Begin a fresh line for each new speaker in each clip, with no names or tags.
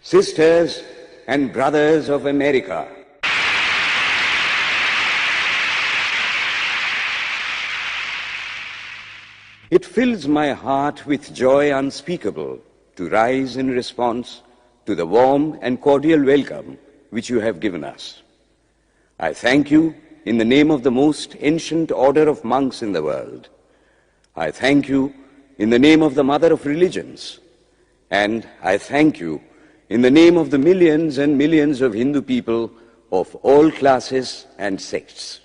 Sisters and brothers of America, it fills my heart with joy unspeakable to rise in response to the warm and cordial welcome which you have given us. I thank you in the name of the most ancient order of monks in the world. I thank you in the name of the mother of religions. And I thank you in the name of the millions and millions of Hindu people of all classes and sects.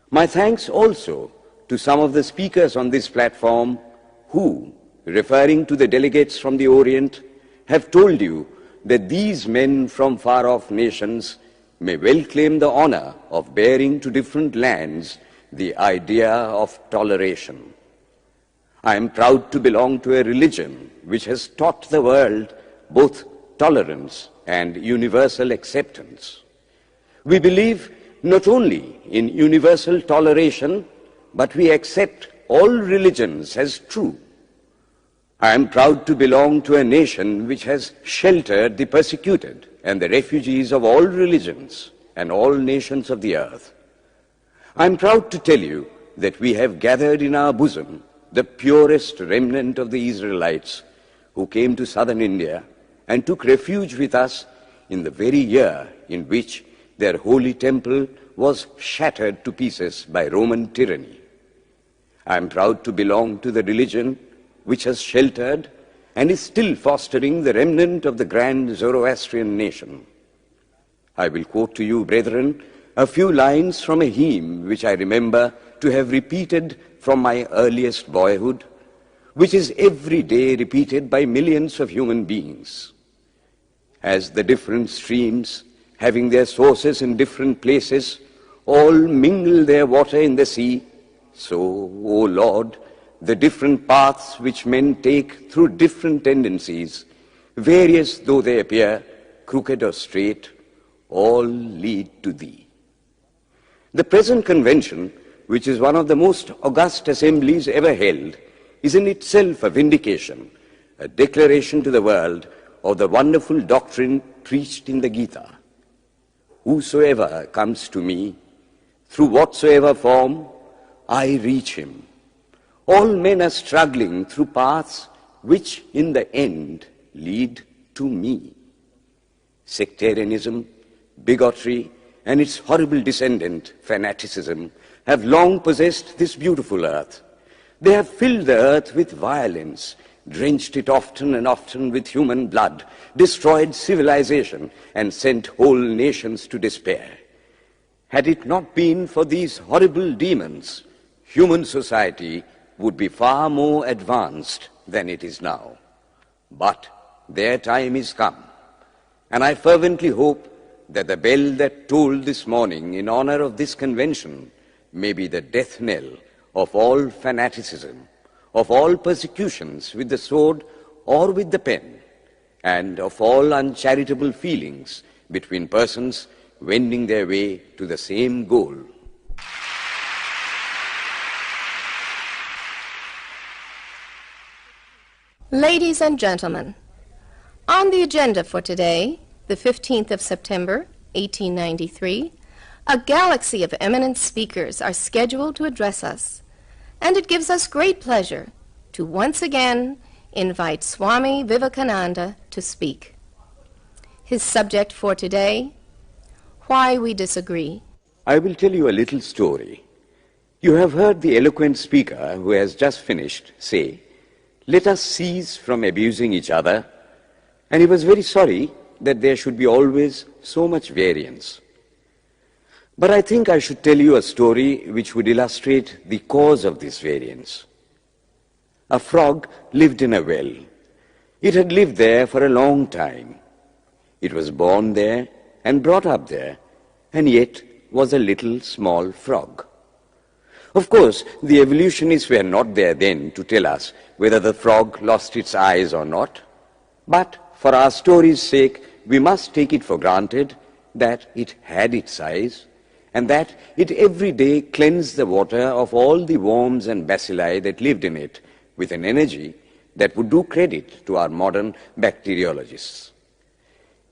My thanks also to some of the speakers on this platform who, referring to the delegates from the Orient, have told you that these men from far-off nations may well claim the honor of bearing to different lands the idea of toleration. I am proud to belong to a religion which has taught the world both tolerance and universal acceptance. We believe not only in universal toleration, but we accept all religions as true. I am proud to belong to a nation which has sheltered the persecuted and the refugees of all religions and all nations of the earth. I am proud to tell you that we have gathered in our bosom the purest remnant of the Israelites who came to southern India and took refuge with us in the very year in which their holy temple was shattered to pieces by Roman tyranny. I am proud to belong to the religion which has sheltered and is still fostering the remnant of the grand Zoroastrian nation. I will quote to you, brethren, a few lines from a hymn which I remember to have repeated from my earliest boyhood, which is every day repeated by millions of human beings. As the different streams, having their sources in different places, all mingle their water in the sea, so, O Lord, the different paths which men take through different tendencies, various though they appear, crooked or straight, all lead to Thee. The present convention, which is one of the most august assemblies ever held, is in itself a vindication, a declaration to the world of the wonderful doctrine preached in the Gita. Whosoever comes to me, through whatsoever form, I reach him. All men are struggling through paths which in the end lead to me. Sectarianism, bigotry, and its horrible descendant, fanaticism, have long possessed this beautiful earth. They have filled the earth with violence, drenched it often and often with human blood, destroyed civilization, and sent whole nations to despair. Had it not been for these horrible demons, human society would be far more advanced than it is now. But their time is come, and I fervently hope that the bell that tolled this morning in honor of this convention may be the death knell of all fanaticism, of all persecutions with the sword or with the pen, and of all uncharitable feelings between persons wending their way to the same goal.
Ladies and gentlemen, on the agenda for today, the 15th of September, 1893, a galaxy of eminent speakers are scheduled to address us, and it gives us great pleasure to once again invite Swamy Vivekananda to speak. His subject for today, Why We Disagree.
I will tell you a little story. You have heard the eloquent speaker who has just finished say, "Let us cease from abusing each other," and he was very sorry that there should be always so much variance. But I think I should tell you a story which would illustrate the cause of this variance. A frog lived in a well. It had lived there for a long time. It was born there and brought up there, and yet was a little small frog. Of course, the evolutionists were not there then to tell us whether the frog lost its eyes or not, but for our story's sake, we must take it for granted that it had its eyes, and that it every day cleansed the water of all the worms and bacilli that lived in it with an energy that would do credit to our modern bacteriologists.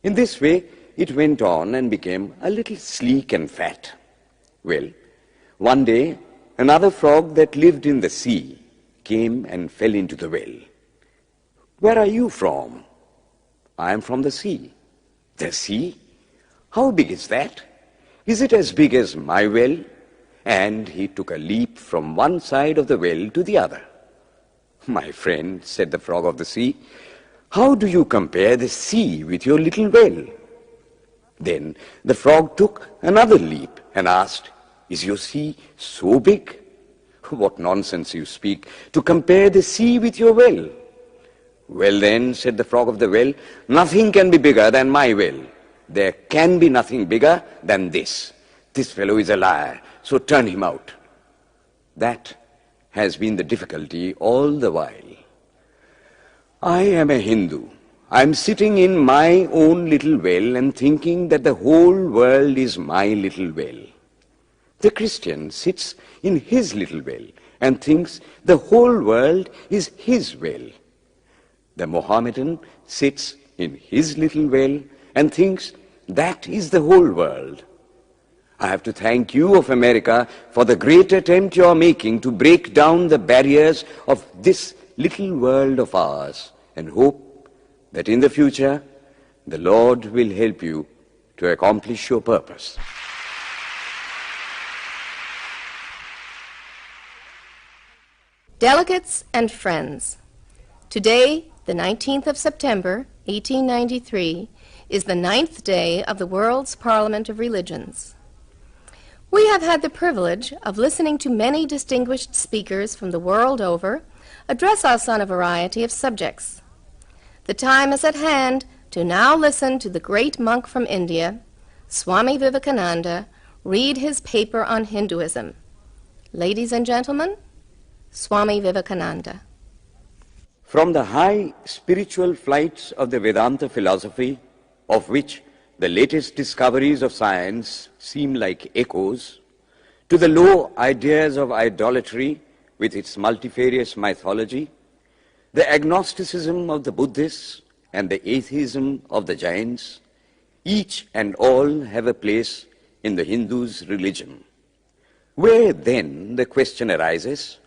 In this way, it went on and became a little sleek and fat. Well, one day, another frog that lived in the sea came and fell into the well. "Where are you from?" "I am from the sea." "The sea? How big is that? Is it as big as my well?" And he took a leap from one side of the well to the other. "My friend," said the frog of the sea, "how do you compare the sea with your little well?" Then the frog took another leap and asked, "Is your sea so big?" "What nonsense you speak, to compare the sea with your well." "Well then," said the frog of the well, "nothing can be bigger than my well. There can be nothing bigger than this. This fellow is a liar, so turn him out." That has been the difficulty all the while. I am a Hindu. I am sitting in my own little well and thinking that the whole world is my little well. The Christian sits in his little well and thinks the whole world is his well. The Mohammedan sits in his little well and thinks that is the whole world. I have to thank you of America for the great attempt you are making to break down the barriers of this little world of ours, and hope that in the future the Lord will help you to accomplish your purpose.
Delegates and friends, today, the 19th of September, 1893, is the 9th day of the World's Parliament of Religions. We have had the privilege of listening to many distinguished speakers from the world over address us on a variety of subjects. The time is at hand to now listen to the great monk from India, Swamy Vivekananda, read his paper on Hinduism. Ladies and gentlemen, Swamy Vivekananda.
From the high spiritual flights of the Vedanta philosophy, of which the latest discoveries of science seem like echoes, to the low ideas of idolatry with its multifarious mythology, the agnosticism of the Buddhists and the atheism of the Jains, each and all have a place in the Hindu's religion. Where then, the question arises,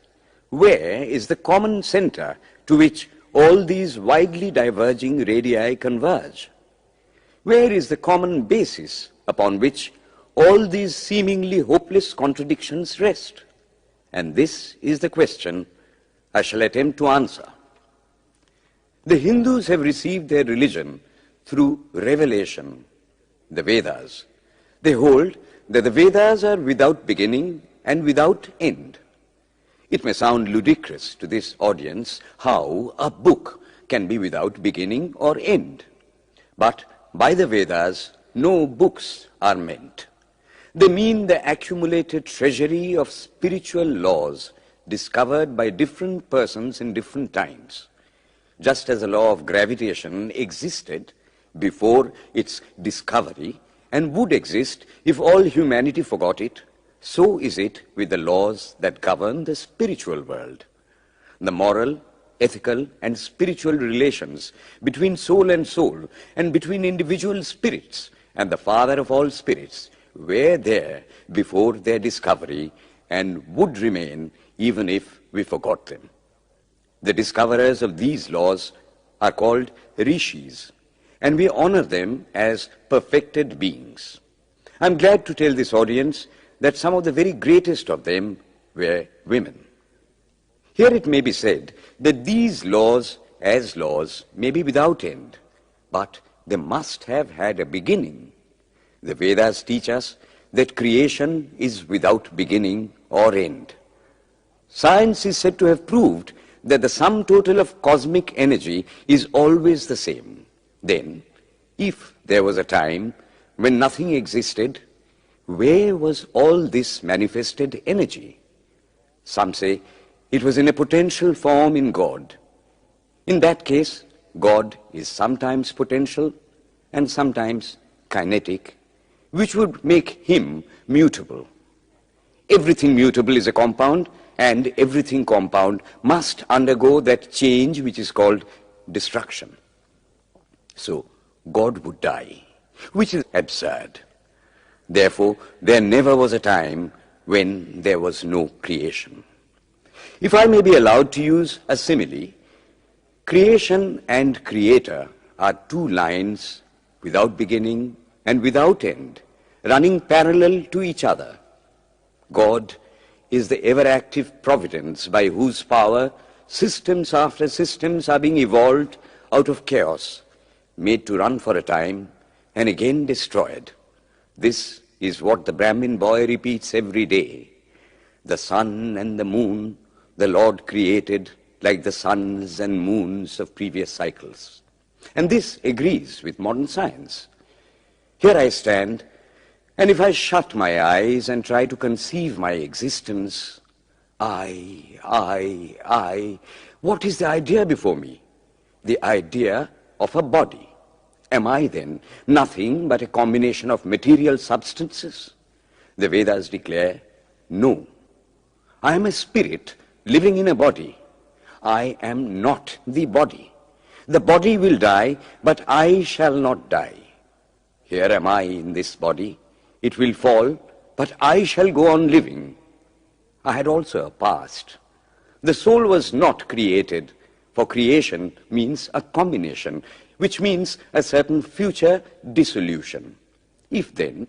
where is the common center to which all these widely diverging radii converge? Where is the common basis upon which all these seemingly hopeless contradictions rest? And this is the question I shall attempt to answer. The Hindus have received their religion through revelation, the Vedas. They hold that the Vedas are without beginning and without end. It may sound ludicrous to this audience how a book can be without beginning or end. But by the Vedas, no books are meant. They mean the accumulated treasury of spiritual laws discovered by different persons in different times. Just as the law of gravitation existed before its discovery and would exist if all humanity forgot it, so is it with the laws that govern the spiritual world. The moral, ethical, and spiritual relations between soul and between individual spirits and the Father of all spirits were there before their discovery and would remain even if we forgot them. The discoverers of these laws are called rishis, and we honor them as perfected beings. I'm glad to tell this audience that some of the very greatest of them were women. Here it may be said that these laws, as laws, may be without end, but they must have had a beginning. The Vedas teach us that creation is without beginning or end. Science is said to have proved that the sum total of cosmic energy is always the same. Then, if there was a time when nothing existed, where was all this manifested energy? Some say it was in a potential form in God. In that case, God is sometimes potential and sometimes kinetic, which would make him mutable. Everything mutable is a compound, and everything compound must undergo that change which is called destruction. So, God would die, which is absurd. Therefore, there never was a time when there was no creation. If I may be allowed to use a simile, creation and creator are two lines without beginning and without end, running parallel to each other. God is the ever-active providence by whose power systems after systems are being evolved out of chaos, made to run for a time and again destroyed. This is what the Brahmin boy repeats every day. The sun and the moon the Lord created like the suns and moons of previous cycles. And this agrees with modern science. Here I stand, and if I shut my eyes and try to conceive my existence, what is the idea before me? The idea of a body. Am I then nothing but a combination of material substances? The Vedas declare, no. I am a spirit living in a body. I am not the body. The body will die, but I shall not die. Here am I in this body. It will fall, but I shall go on living. I had also a past. The soul was not created, for creation means a combination, which means a certain future dissolution. If then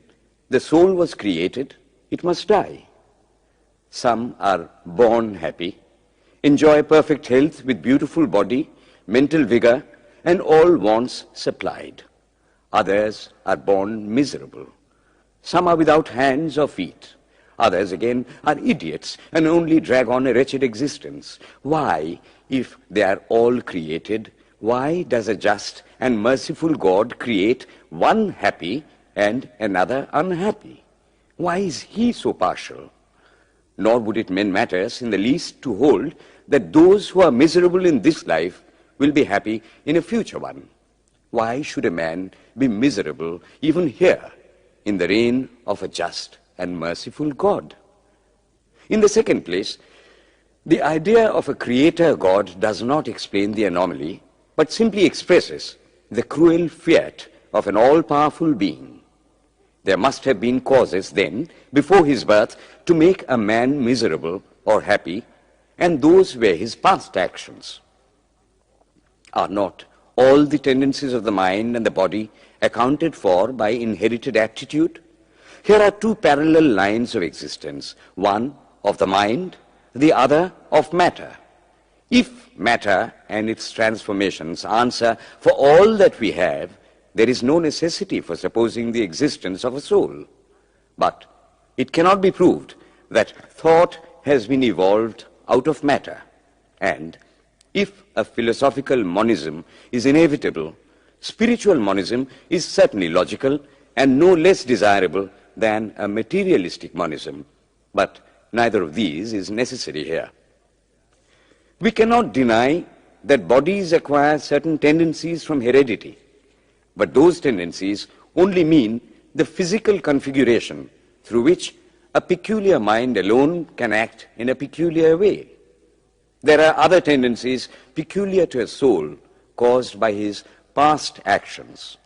the soul was created, it must die. Some are born happy, enjoy perfect health with beautiful body, mental vigor, and all wants supplied. Others are born miserable. Some are without hands or feet. Others again are idiots and only drag on a wretched existence. Why, if they are all created, why does a just and merciful God create one happy and another unhappy? Why is he so partial? Nor would it mend matters in the least to hold that those who are miserable in this life will be happy in a future one. Why should a man be miserable even here in the reign of a just and merciful God? In the second place, the idea of a creator God does not explain the anomaly, but simply expresses the cruel fiat of an all-powerful being. There must have been causes then, before his birth, to make a man miserable or happy, and those were his past actions. Are not all the tendencies of the mind and the body accounted for by inherited aptitude? Here are two parallel lines of existence, one of the mind, the other of matter. If matter and its transformations answer for all that we have, there is no necessity for supposing the existence of a soul. But it cannot be proved that thought has been evolved out of matter. And if a philosophical monism is inevitable, spiritual monism is certainly logical and no less desirable than a materialistic monism. But neither of these is necessary here. We cannot deny that bodies acquire certain tendencies from heredity, but those tendencies only mean the physical configuration through which a peculiar mind alone can act in a peculiar way. There are other tendencies peculiar to a soul caused by his past actions,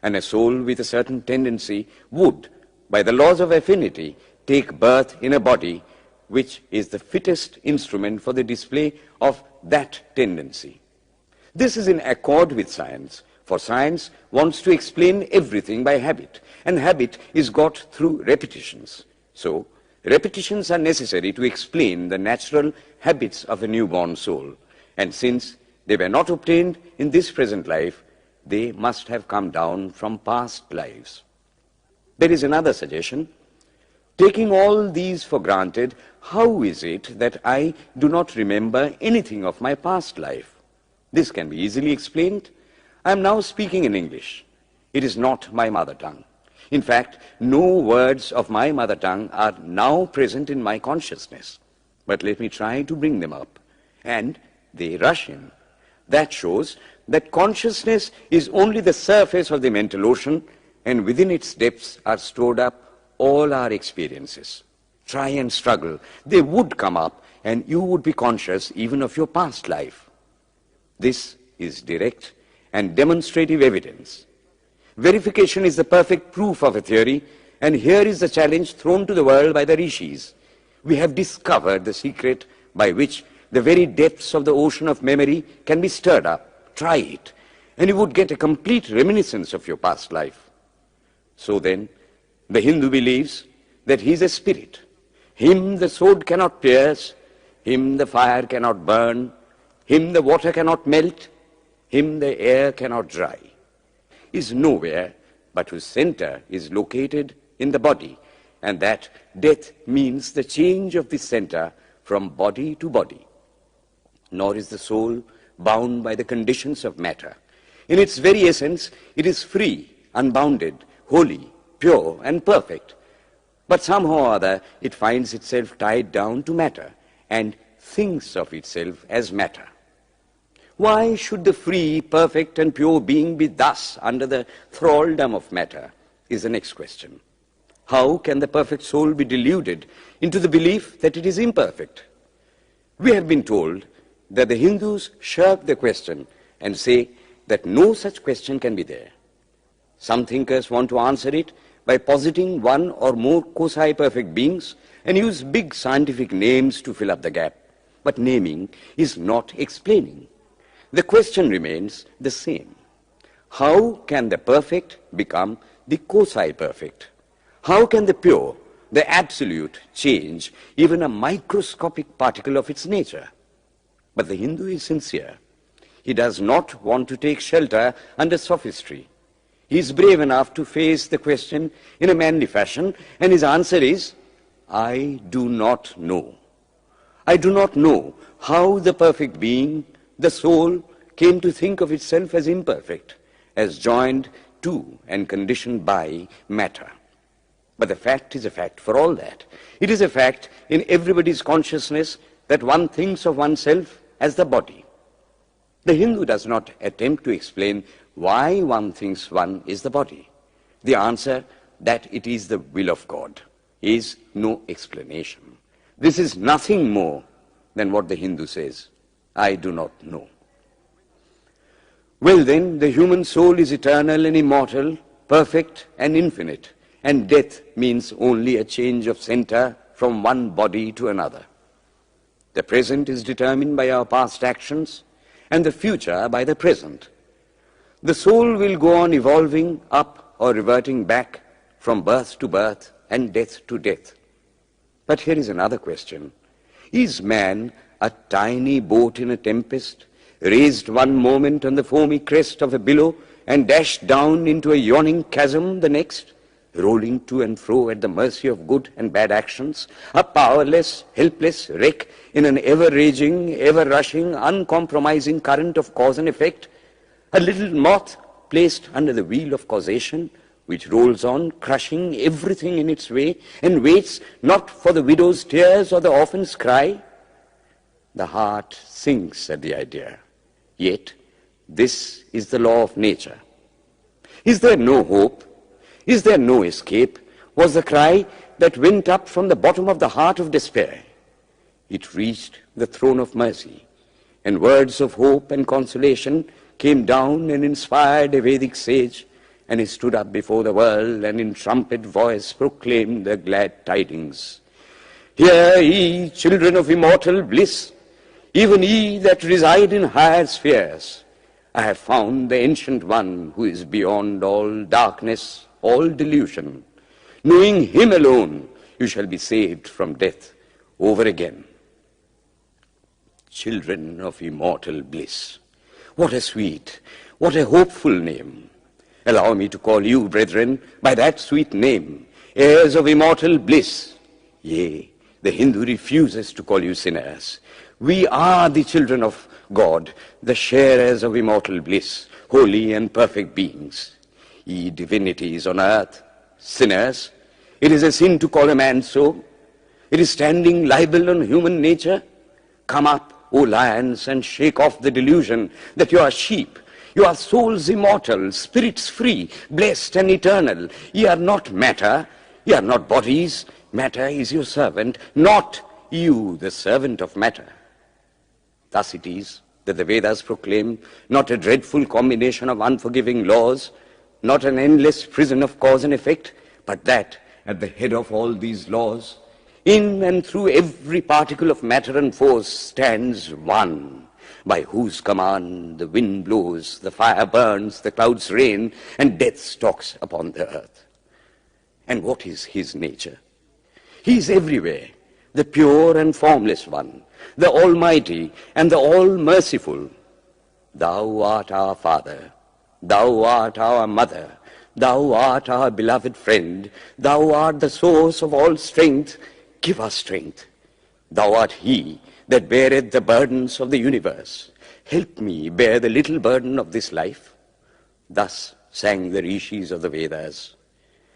and a soul with a certain tendency would, by the laws of affinity, take birth in a body which is the fittest instrument for the display of that tendency. This is in accord with science, for science wants to explain everything by habit, and habit is got through repetitions. So, repetitions are necessary to explain the natural habits of a newborn soul, and since they were not obtained in this present life, they must have come down from past lives. There is another suggestion. Taking all these for granted, how is it that I do not remember anything of my past life? This can be easily explained. I am now speaking in English. It is not my mother tongue. In fact, no words of my mother tongue are now present in my consciousness. But let me try to bring them up. And they rush in. That shows that consciousness is only the surface of the mental ocean, and within its depths are stored up all our experiences. Try and struggle. They would come up, and you would be conscious even of your past life. This is direct and demonstrative evidence. Verification is the perfect proof of a theory, and here is the challenge thrown to the world by the rishis. We have discovered the secret by which the very depths of the ocean of memory can be stirred up. Try it, and you would get a complete reminiscence of your past life. So then, the Hindu believes that he is a spirit. Him the sword cannot pierce, him the fire cannot burn, him the water cannot melt, him the air cannot dry. Is nowhere but whose center is located in the body, and that death means the change of this center from body to body. Nor is the soul bound by the conditions of matter. In its very essence, it is free, unbounded, holy, pure, and perfect. But somehow or other, it finds itself tied down to matter and thinks of itself as matter. Why should the free, perfect, and pure being be thus under the thraldom of matter, is the next question. How can the perfect soul be deluded into the belief that it is imperfect? We have been told that the Hindus shirk the question and say that no such question can be there. Some thinkers want to answer it by positing one or more quasi-perfect beings and use big scientific names to fill up the gap. But naming is not explaining. The question remains the same. How can the perfect become the quasi-perfect? How can the pure, the absolute, change even a microscopic particle of its nature? But the Hindu is sincere. He does not want to take shelter under sophistry. He is brave enough to face the question in a manly fashion, and his answer is, I do not know. I do not know how the perfect being, the soul, came to think of itself as imperfect, as joined to and conditioned by matter. But the fact is a fact for all that. It is a fact in everybody's consciousness that one thinks of oneself as the body. The Hindu does not attempt to explain why one thinks one is the body. The answer, that it is the will of God, is no explanation. This is nothing more than what the Hindu says, I do not know. Well then, the human soul is eternal and immortal, perfect and infinite, and death means only a change of center from one body to another. The present is determined by our past actions, and the future by the present. The soul will go on evolving up or reverting back from birth to birth and death to death. But here is another question. Is man a tiny boat in a tempest, raised one moment on the foamy crest of a billow and dashed down into a yawning chasm the next, rolling to and fro at the mercy of good and bad actions, a powerless, helpless wreck in an ever-raging, ever-rushing, uncompromising current of cause and effect, a little moth placed under the wheel of causation, which rolls on, crushing everything in its way, and waits not for the widow's tears or the orphan's cry? The heart sinks at the idea. Yet, this is the law of nature. Is there no hope? Is there no escape? Was the cry that went up from the bottom of the heart of despair. It reached the throne of mercy, and words of hope and consolation came down and inspired a Vedic sage, and he stood up before the world and in trumpet voice proclaimed the glad tidings. Hear ye, children of immortal bliss, even ye that reside in higher spheres. I have found the ancient one who is beyond all darkness, all delusion. Knowing him alone, you shall be saved from death over again. Children of immortal bliss. What a sweet, what a hopeful name. Allow me to call you, brethren, by that sweet name, heirs of immortal bliss. Yea, the Hindu refuses to call you sinners. We are the children of God, the sharers of immortal bliss, holy and perfect beings. Ye divinities on earth, sinners, it is a sin to call a man so. It is standing libel on human nature. Come up, O lions, and shake off the delusion that you are sheep. You are souls immortal, spirits free, blessed and eternal. Ye are not matter, ye are not bodies. Matter is your servant, not you the servant of matter. Thus it is that the Vedas proclaim not a dreadful combination of unforgiving laws, not an endless prison of cause and effect, but that at the head of all these laws, in and through every particle of matter and force stands one, by whose command the wind blows, the fire burns, the clouds rain, and death stalks upon the earth. And what is his nature? He is everywhere, the pure and formless one, the Almighty and the All-Merciful. Thou art our Father, thou art our Mother, thou art our beloved friend, thou art the source of all strength. Give us strength. Thou art he that beareth the burdens of the universe. Help me bear the little burden of this life. Thus sang the rishis of the Vedas.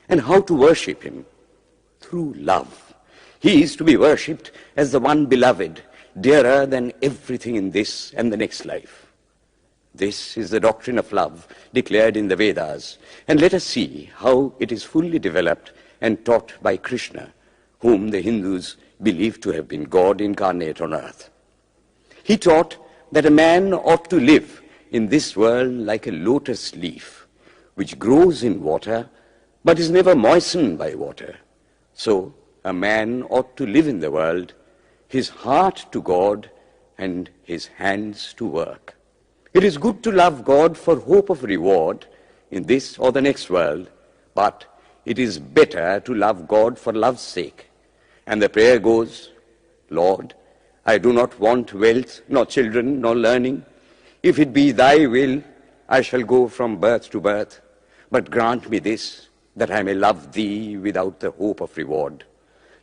And how to worship him? Through love. He is to be worshipped as the one beloved, dearer than everything in this and the next life. This is the doctrine of love declared in the Vedas, and let us see how it is fully developed and taught by Krishna, whom the Hindus believe to have been God incarnate on earth. He taught that a man ought to live in this world like a lotus leaf, which grows in water but is never moistened by water. So a man ought to live in the world, his heart to God and his hands to work. It is good to love God for hope of reward in this or the next world, but it is better to love God for love's sake. And the prayer goes, Lord, I do not want wealth, nor children, nor learning. If it be thy will, I shall go from birth to birth. But grant me this, that I may love thee without the hope of reward.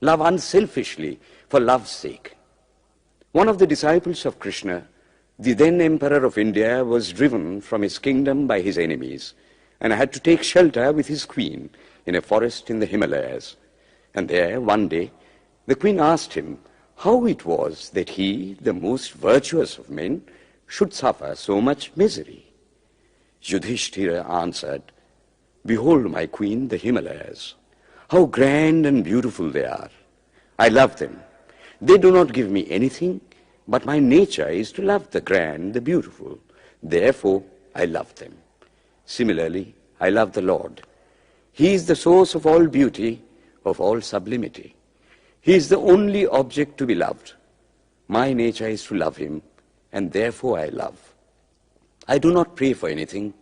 Love unselfishly for love's sake. One of the disciples of Krishna, the then Emperor of India, was driven from his kingdom by his enemies and had to take shelter with his queen in a forest in the Himalayas. And there, one day, the queen asked him how it was that he, the most virtuous of men, should suffer so much misery. Yudhishthira answered, Behold, my queen, the Himalayas. How grand and beautiful they are. I love them. They do not give me anything, but my nature is to love the grand, the beautiful. Therefore, I love them. Similarly, I love the Lord. He is the source of all beauty, of all sublimity. He is the only object to be loved. My nature is to love him, and therefore I love. I do not pray for anything.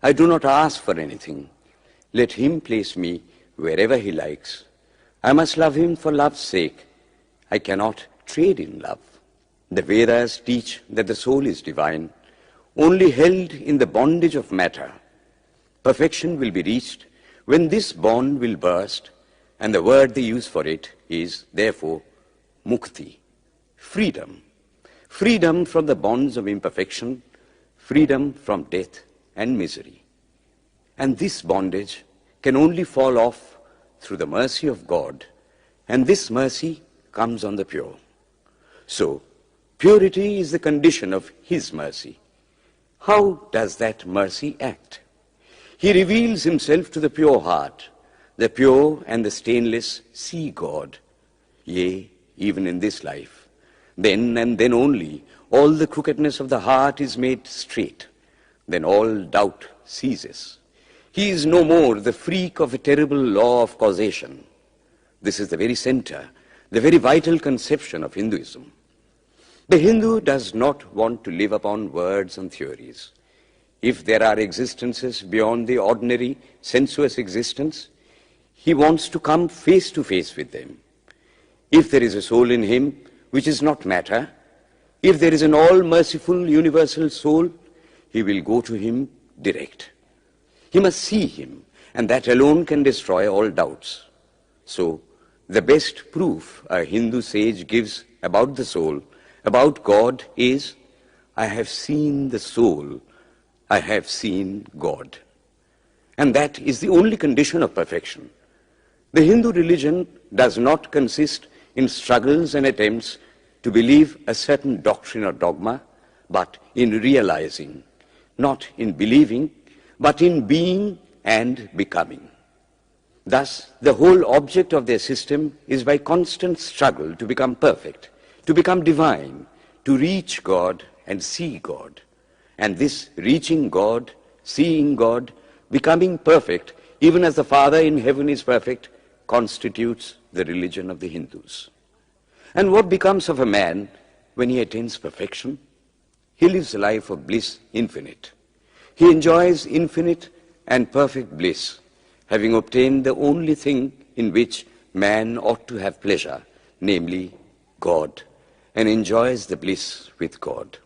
I do not ask for anything. Let him place me wherever he likes. I must love him for love's sake. I cannot trade in love. The Vedas teach that the soul is divine, only held in the bondage of matter. Perfection will be reached when this bond will burst, and the word they use for it is, therefore, mukti, freedom. Freedom from the bonds of imperfection, freedom from death and misery. And this bondage can only fall off through the mercy of God, and this mercy comes on the pure. So, purity is the condition of his mercy. How does that mercy act? He reveals himself to the pure heart. The pure and the stainless see God, yea, even in this life. Then and then only all the crookedness of the heart is made straight. Then all doubt ceases. He is no more the freak of a terrible law of causation. This is the very center, the very vital conception of Hinduism. The Hindu does not want to live upon words and theories. If there are existences beyond the ordinary sensuous existence, he wants to come face to face with them. If there is a soul in him which is not matter, if there is an all-merciful universal soul, he will go to him direct. He must see him, and that alone can destroy all doubts. So, the best proof a Hindu sage gives about the soul, about God, is, I have seen the soul, I have seen God. And that is the only condition of perfection. The Hindu religion does not consist in struggles and attempts to believe a certain doctrine or dogma, but in realizing, not in believing, but in being and becoming. Thus, the whole object of their system is by constant struggle to become perfect, to become divine, to reach God and see God. And this reaching God, seeing God, becoming perfect, even as the Father in heaven is perfect, constitutes the religion of the Hindus. And what becomes of a man when he attains perfection? He lives a life of bliss infinite. He enjoys infinite and perfect bliss, having obtained the only thing in which man ought to have pleasure, namely God, and enjoys the bliss with God.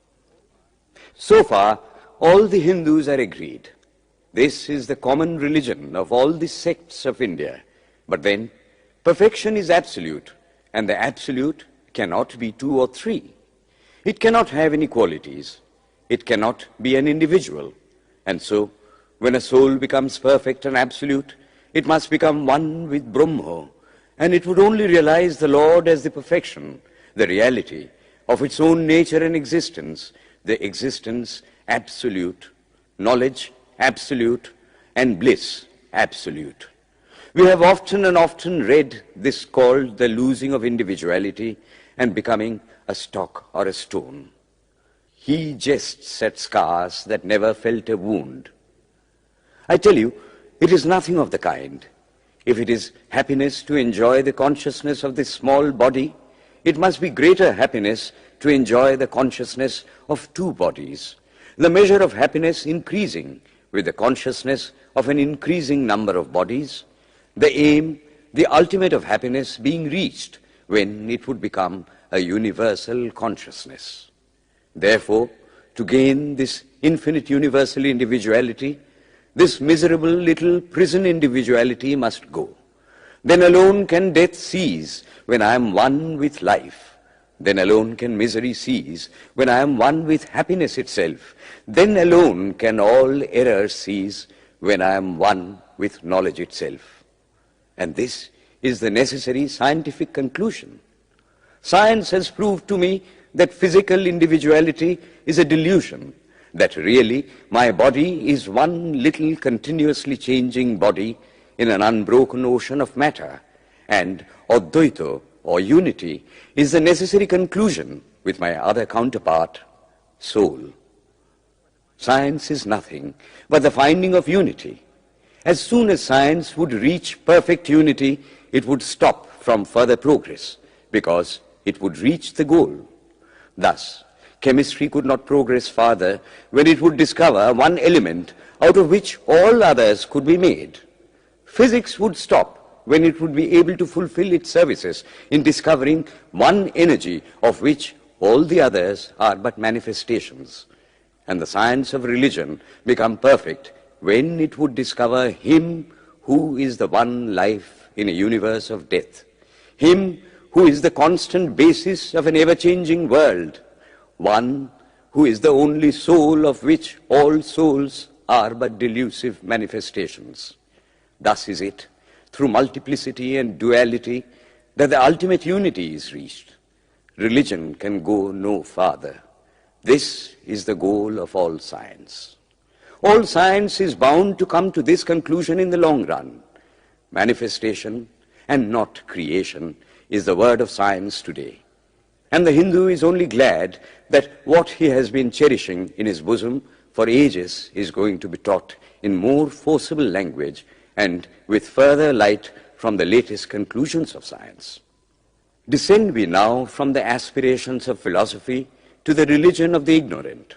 So far, all the Hindus are agreed. This is the common religion of all the sects of India. But then, perfection is absolute, and the absolute cannot be two or three. It cannot have any qualities. It cannot be an individual. And so, when a soul becomes perfect and absolute, it must become one with Brahma, and it would only realize the Lord as the perfection, the reality of its own nature and existence, the existence absolute, knowledge absolute, and bliss absolute. We have often and often read this called the losing of individuality and becoming a stock or a stone. He jests at scars that never felt a wound. I tell you, it is nothing of the kind. If it is happiness to enjoy the consciousness of this small body, it must be greater happiness to enjoy the consciousness of two bodies, the measure of happiness increasing with the consciousness of an increasing number of bodies, the aim, the ultimate of happiness being reached when it would become a universal consciousness. Therefore, to gain this infinite universal individuality, this miserable little prison individuality must go. Then alone can death cease when I am one with life. Then alone can misery cease when I am one with happiness itself. Then alone can all error cease when I am one with knowledge itself. And this is the necessary scientific conclusion. Science has proved to me that physical individuality is a delusion, that really my body is one little continuously changing body in an unbroken ocean of matter, and Advaita, or unity, is the necessary conclusion with my other counterpart, soul. Science is nothing but the finding of unity. As soon as science would reach perfect unity, it would stop from further progress, because it would reach the goal. Thus, chemistry could not progress farther when it would discover one element out of which all others could be made. Physics would stop when it would be able to fulfill its services in discovering one energy of which all the others are but manifestations. And the science of religion become perfect when it would discover Him who is the one life in a universe of death, Him who is the constant basis of an ever-changing world, one who is the only soul of which all souls are but delusive manifestations. Thus is it, through multiplicity and duality, that the ultimate unity is reached. Religion can go no farther. This is the goal of all science. All science is bound to come to this conclusion in the long run. Manifestation and not creation is the word of science today. And the Hindu is only glad that what he has been cherishing in his bosom for ages is going to be taught in more forcible language and with further light from the latest conclusions of science. Descend we now from the aspirations of philosophy to the religion of the ignorant.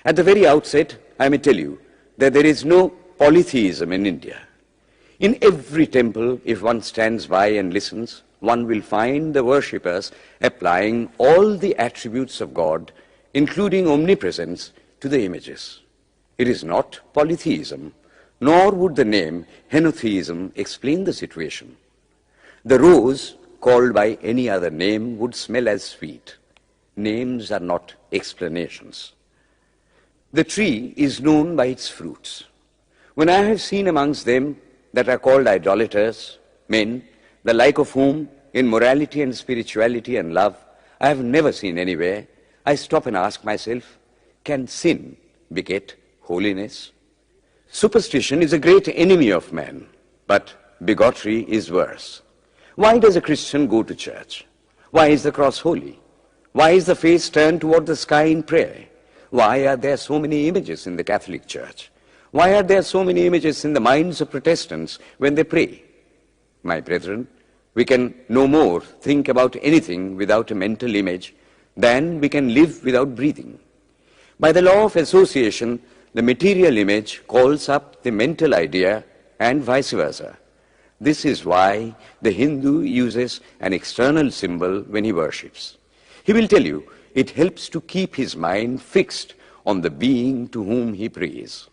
At the very outset, I may tell you that there is no polytheism in India. In every temple, if one stands by and listens, one will find the worshippers applying all the attributes of God, including omnipresence, to the images. It is not polytheism, nor would the name henotheism explain the situation. The rose, called by any other name, would smell as sweet. Names are not explanations. The tree is known by its fruits. When I have seen amongst them that are called idolaters, men, the like of whom, in morality and spirituality and love, I have never seen anywhere, I stop and ask myself, can sin beget holiness? Superstition is a great enemy of man, but bigotry is worse. Why does a Christian go to church? Why is the cross holy? Why is the face turned toward the sky in prayer? Why are there so many images in the Catholic Church? Why are there so many images in the minds of Protestants when they pray? My brethren, we can no more think about anything without a mental image than we can live without breathing. By the law of association, the material image calls up the mental idea and vice versa. This is why the Hindu uses an external symbol when he worships. He will tell you it helps to keep his mind fixed on the being to whom he prays.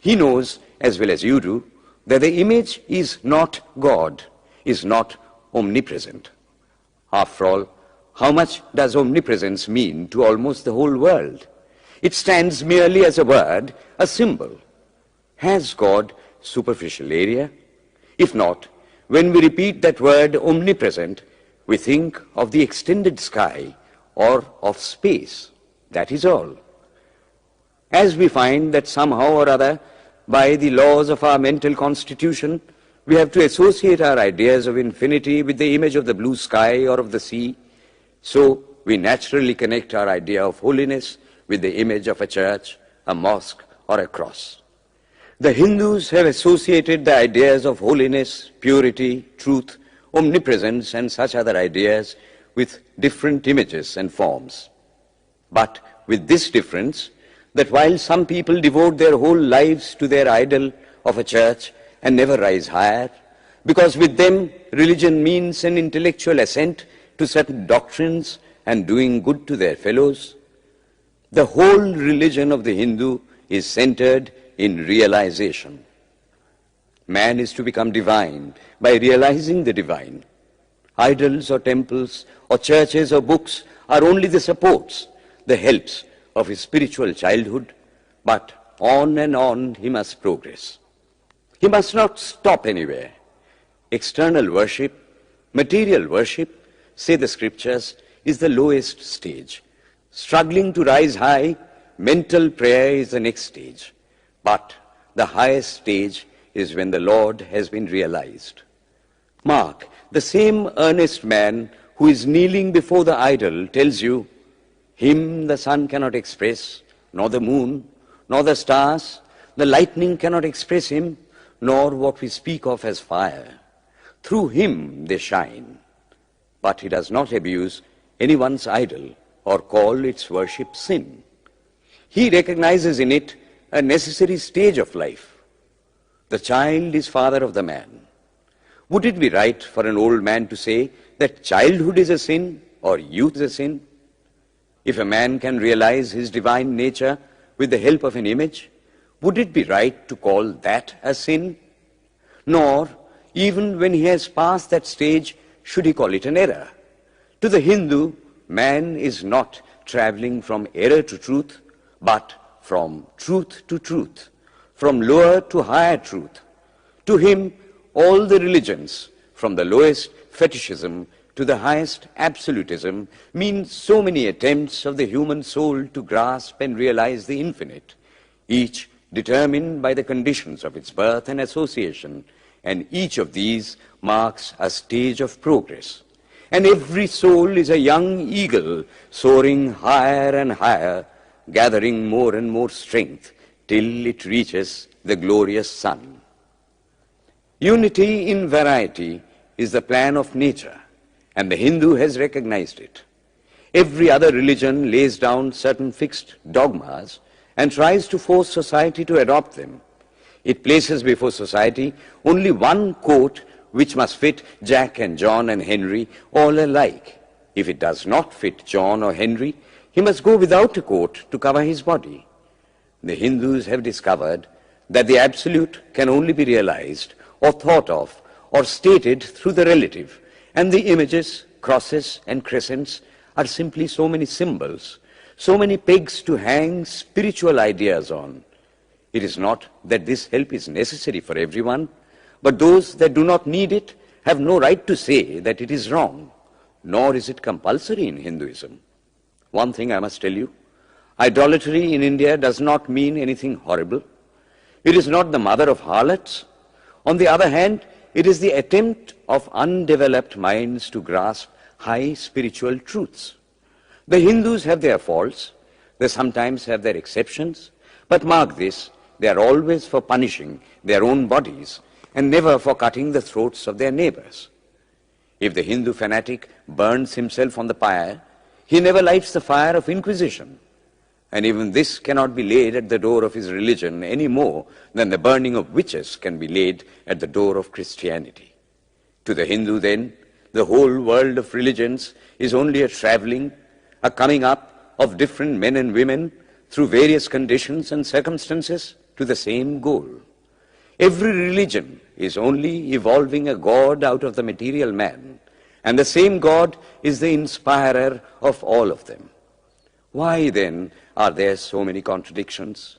He knows, as well as you do, that the image is not God, is not omnipresent. After all, how much does omnipresence mean to almost the whole world? It stands merely as a word, a symbol. Has God superficial area? If not, when we repeat that word omnipresent, we think of the extended sky or of space. That is all. As we find that somehow or other, by the laws of our mental constitution, we have to associate our ideas of infinity with the image of the blue sky or of the sea, so we naturally connect our idea of holiness with the image of a church, a mosque, or a cross. The Hindus have associated the ideas of holiness, purity, truth, omnipresence, and such other ideas with different images and forms. But with this difference, that while some people devote their whole lives to their idol of a church and never rise higher, because with them religion means an intellectual assent to certain doctrines and doing good to their fellows, the whole religion of the Hindu is centered in realization. Man is to become divine by realizing the divine. Idols or temples or churches or books are only the supports, the helps of his spiritual childhood, but on and on he must progress. He must not stop anywhere. External worship, material worship, say the scriptures, is the lowest stage. Struggling to rise high, mental prayer is the next stage. But the highest stage is when the Lord has been realized. Mark, the same earnest man who is kneeling before the idol tells you, him the sun cannot express, nor the moon, nor the stars, the lightning cannot express him, nor what we speak of as fire. Through him they shine. But he does not abuse anyone's idol or call its worship sin. He recognizes in it a necessary stage of life. The child is father of the man. Would it be right for an old man to say that childhood is a sin or youth is a sin? If a man can realize his divine nature with the help of an image, would it be right to call that a sin? Nor, even when he has passed that stage, should he call it an error. To the Hindu, man is not traveling from error to truth, but from truth to truth, from lower to higher truth. To him, all the religions, from the lowest fetishism to the highest absolutism, mean so many attempts of the human soul to grasp and realize the infinite, each determined by the conditions of its birth and association, and each of these marks a stage of progress. And every soul is a young eagle soaring higher and higher, gathering more and more strength till it reaches the glorious sun. Unity in variety is the plan of nature, and the Hindu has recognized it. Every other religion lays down certain fixed dogmas and tries to force society to adopt them. It places before society only one coat which must fit Jack and John and Henry all alike. If it does not fit John or Henry, he must go without a coat to cover his body. The Hindus have discovered that the absolute can only be realized or thought of or stated through the relative, and the images, crosses and crescents are simply so many symbols, so many pegs to hang spiritual ideas on. It is not that this help is necessary for everyone, but those that do not need it have no right to say that it is wrong, nor is it compulsory in Hinduism. One thing I must tell you, idolatry in India does not mean anything horrible. It is not the mother of harlots. On the other hand, it is the attempt of undeveloped minds to grasp high spiritual truths. The Hindus have their faults, they sometimes have their exceptions, but mark this, they are always for punishing their own bodies and never for cutting the throats of their neighbors. If the Hindu fanatic burns himself on the pyre, he never lights the fire of inquisition. And even this cannot be laid at the door of his religion any more than the burning of witches can be laid at the door of Christianity. To the Hindu, then, the whole world of religions is only a traveling, a coming up of different men and women through various conditions and circumstances to the same goal. Every religion is only evolving a God out of the material man, and the same God is the inspirer of all of them. Why, then, are there so many contradictions?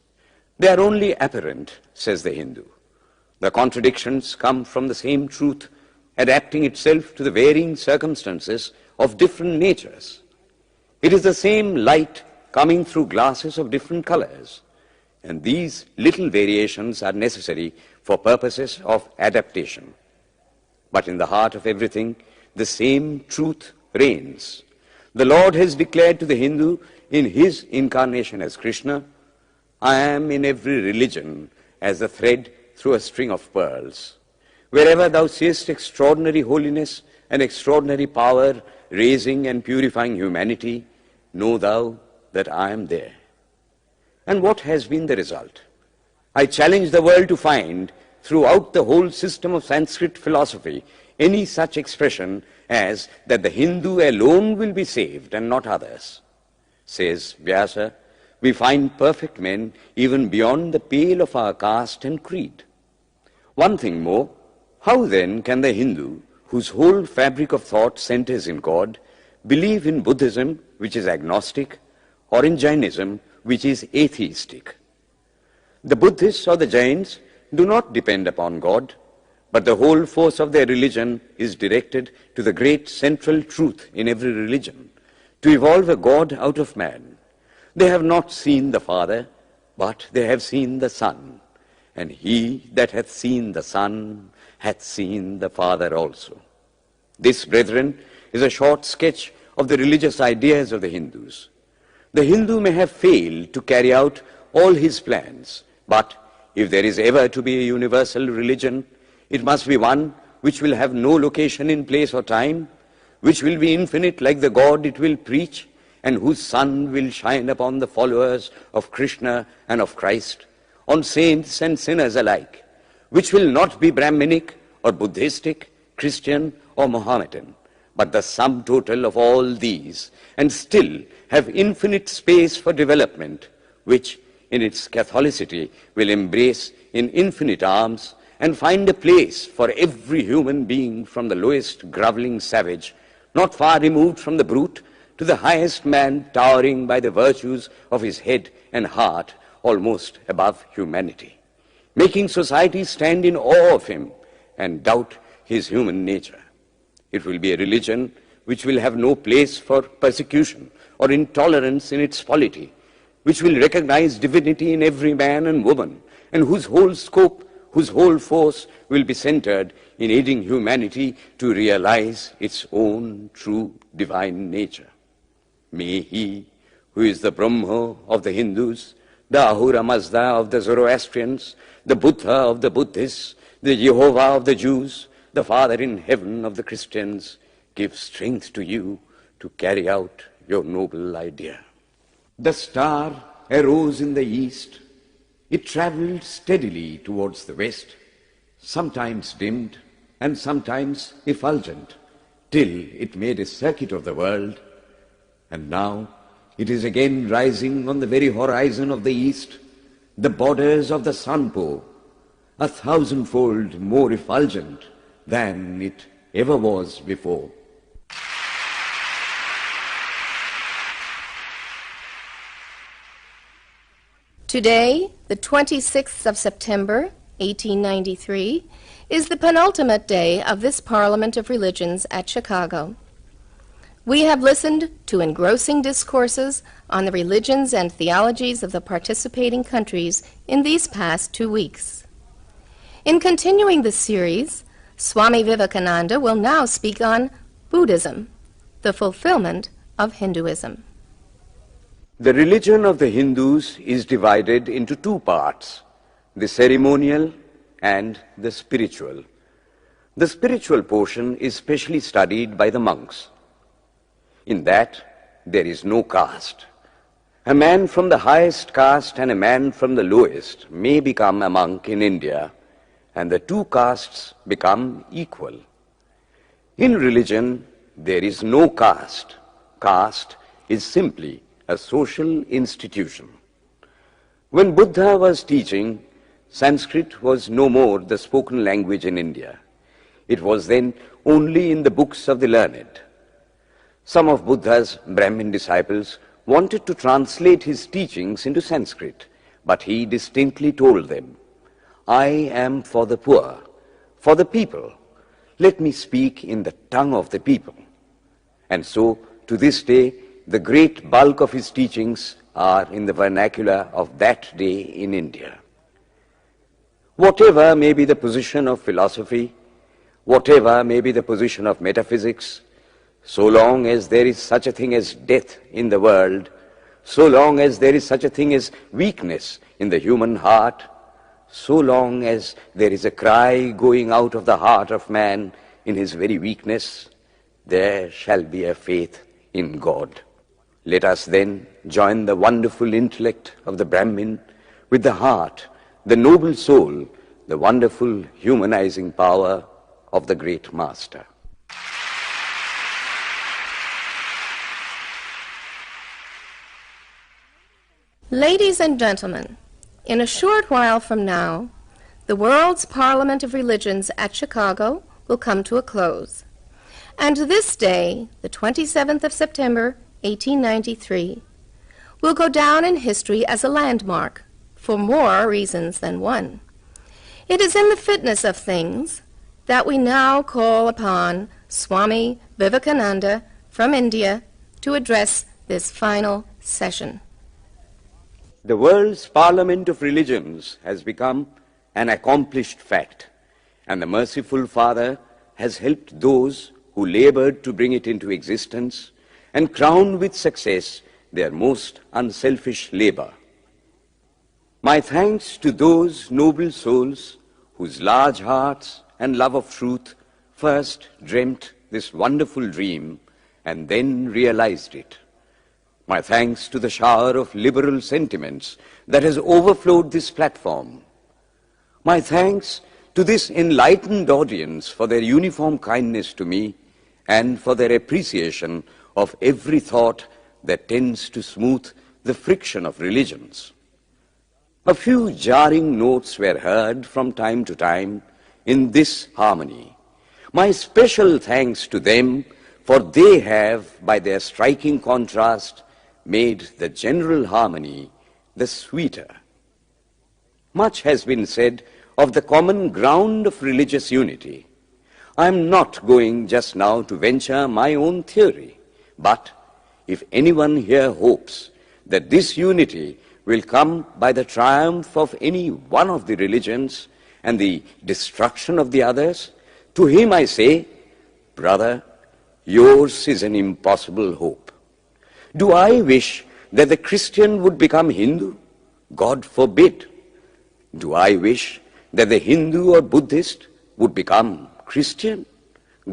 They are only apparent, says the Hindu. The contradictions come from the same truth adapting itself to the varying circumstances of different natures. It is the same light coming through glasses of different colors, and these little variations are necessary for purposes of adaptation. But in the heart of everything, the same truth reigns. The Lord has declared to the Hindu in his incarnation as Krishna, I am in every religion as a thread through a string of pearls. Wherever thou seest extraordinary holiness and extraordinary power raising and purifying humanity, know thou that I am there. And what has been the result? I challenge the world to find throughout the whole system of Sanskrit philosophy any such expression as that the Hindu alone will be saved and not others. Says Vyasa, we find perfect men even beyond the pale of our caste and creed. One thing more, how then can the Hindu, whose whole fabric of thought centers in God, believe in Buddhism, which is agnostic, or in Jainism, which is atheistic? The Buddhists or the Jains do not depend upon God, but the whole force of their religion is directed to the great central truth in every religion, to evolve a God out of man. They have not seen the Father, but they have seen the Son, and he that hath seen the Son hath seen the Father also. This, brethren, is a short sketch of the religious ideas of the Hindus. The Hindu may have failed to carry out all his plans, but if there is ever to be a universal religion, it must be one which will have no location in place or time, which will be infinite like the God it will preach, and whose sun will shine upon the followers of Krishna and of Christ, on saints and sinners alike, which will not be Brahminic or Buddhistic, Christian or Mohammedan, but the sum total of all these, and still have infinite space for development, which in its Catholicity will embrace in infinite arms and find a place for every human being from the lowest groveling savage, not far removed from the brute, to the highest man towering by the virtues of his head and heart almost above humanity, making society stand in awe of him and doubt his human nature. It will be a religion which will have no place for persecution or intolerance in its polity, which will recognize divinity in every man and woman, and whose whole scope, whose whole force will be centered in aiding humanity to realize its own true divine nature. May he, who is the Brahma of the Hindus, the Ahura Mazda of the Zoroastrians, the Buddha of the Buddhists, the Jehovah of the Jews, the Father in heaven of the Christians, give strength to you to carry out your noble idea. The star arose in the east. It traveled steadily towards the west, sometimes dimmed and sometimes effulgent, till it made a circuit of the world. And now it is again rising on the very horizon of the east, the borders of the sun-pole, 1,000-fold more effulgent than it ever was before.
Today, the 26th of September, 1893, is the penultimate day of this Parliament of Religions at Chicago. We have listened to engrossing discourses on the religions and theologies of the participating countries in these past 2 weeks. In continuing this series, Swamy Vivekananda will now speak on Buddhism, the fulfillment of Hinduism.
The religion of the Hindus is divided into two parts, the ceremonial and the spiritual. The spiritual portion is specially studied by the monks. In that, there is no caste. A man from the highest caste and a man from the lowest may become a monk in India, and the two castes become equal. In religion, there is no caste. Caste is simply a social institution. When Buddha was teaching, Sanskrit was no more the spoken language in India. It was then only in the books of the learned. Some of Buddha's Brahmin disciples wanted to translate his teachings into Sanskrit, but he distinctly told them, "I am for the poor, for the people. Let me speak in the tongue of the people." And so, to this day, the great bulk of his teachings are in the vernacular of that day in India. Whatever may be the position of philosophy, whatever may be the position of metaphysics, so long as there is such a thing as death in the world, so long as there is such a thing as weakness in the human heart, so long as there is a cry going out of the heart of man in his very weakness, there shall be a faith in God. Let us then join the wonderful intellect of the Brahmin with the heart, the noble soul, the wonderful humanizing power of the great Master.
Ladies and gentlemen, in a short while from now, the World's Parliament of Religions at Chicago will come to a close. And this day, the 27th of September, 1893, will go down in history as a landmark for more reasons than one. It is in the fitness of things that we now call upon Swamy Vivekananda from India to address this final session.
The world's Parliament of Religions has become an accomplished fact, and the merciful Father has helped those who labored to bring it into existence and crowned with success their most unselfish labor. My thanks to those noble souls whose large hearts and love of truth first dreamt this wonderful dream and then realized it. My thanks to the shower of liberal sentiments that has overflowed this platform. My thanks to this enlightened audience for their uniform kindness to me and for their appreciation of every thought that tends to smooth the friction of religions. A few jarring notes were heard from time to time in this harmony. My special thanks to them, for they have, by their striking contrast, made the general harmony the sweeter. Much has been said of the common ground of religious unity. I am not going just now to venture my own theory, but if anyone here hopes that this unity will come by the triumph of any one of the religions and the destruction of the others, to him I say, brother, yours is an impossible hope. Do I wish that the Christian would become Hindu? God forbid. Do I wish that the Hindu or Buddhist would become Christian?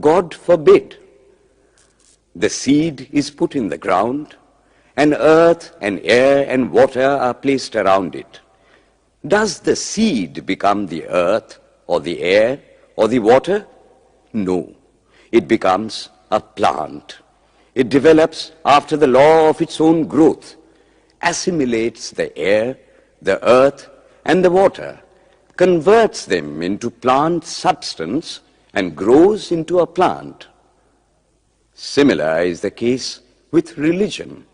God forbid. The seed is put in the ground, and earth and air and water are placed around it. Does the seed become the earth or the air or the water? No. It becomes a plant. It develops after the law of its own growth, assimilates the air, the earth, and the water, converts them into plant substance, and grows into a plant. Similar is the case with religion.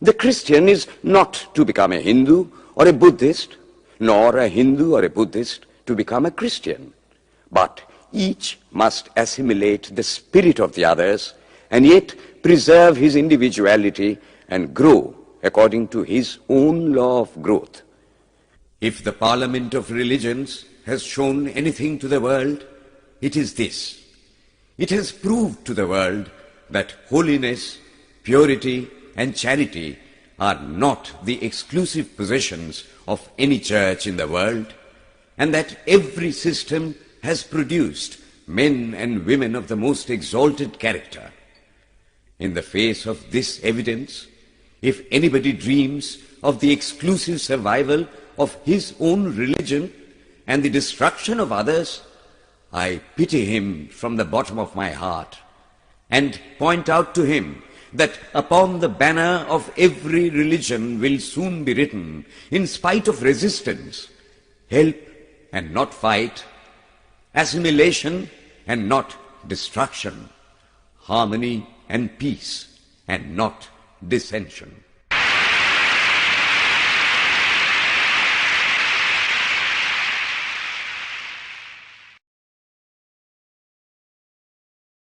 The Christian is not to become a Hindu or a Buddhist, nor a Hindu or a Buddhist to become a Christian, but each must assimilate the spirit of the others and yet preserve his individuality and grow according to his own law of growth. If the Parliament of Religions has shown anything to the world, it is this. It has proved to the world that holiness, purity, and charity are not the exclusive possessions of any church in the world, and that every system has produced men and women of the most exalted character. In the face of this evidence, if anybody dreams of the exclusive survival of his own religion and the destruction of others, I pity him from the bottom of my heart and point out to him that upon the banner of every religion will soon be written, in spite of resistance, help and not fight, assimilation and not destruction, harmony and peace and not dissension.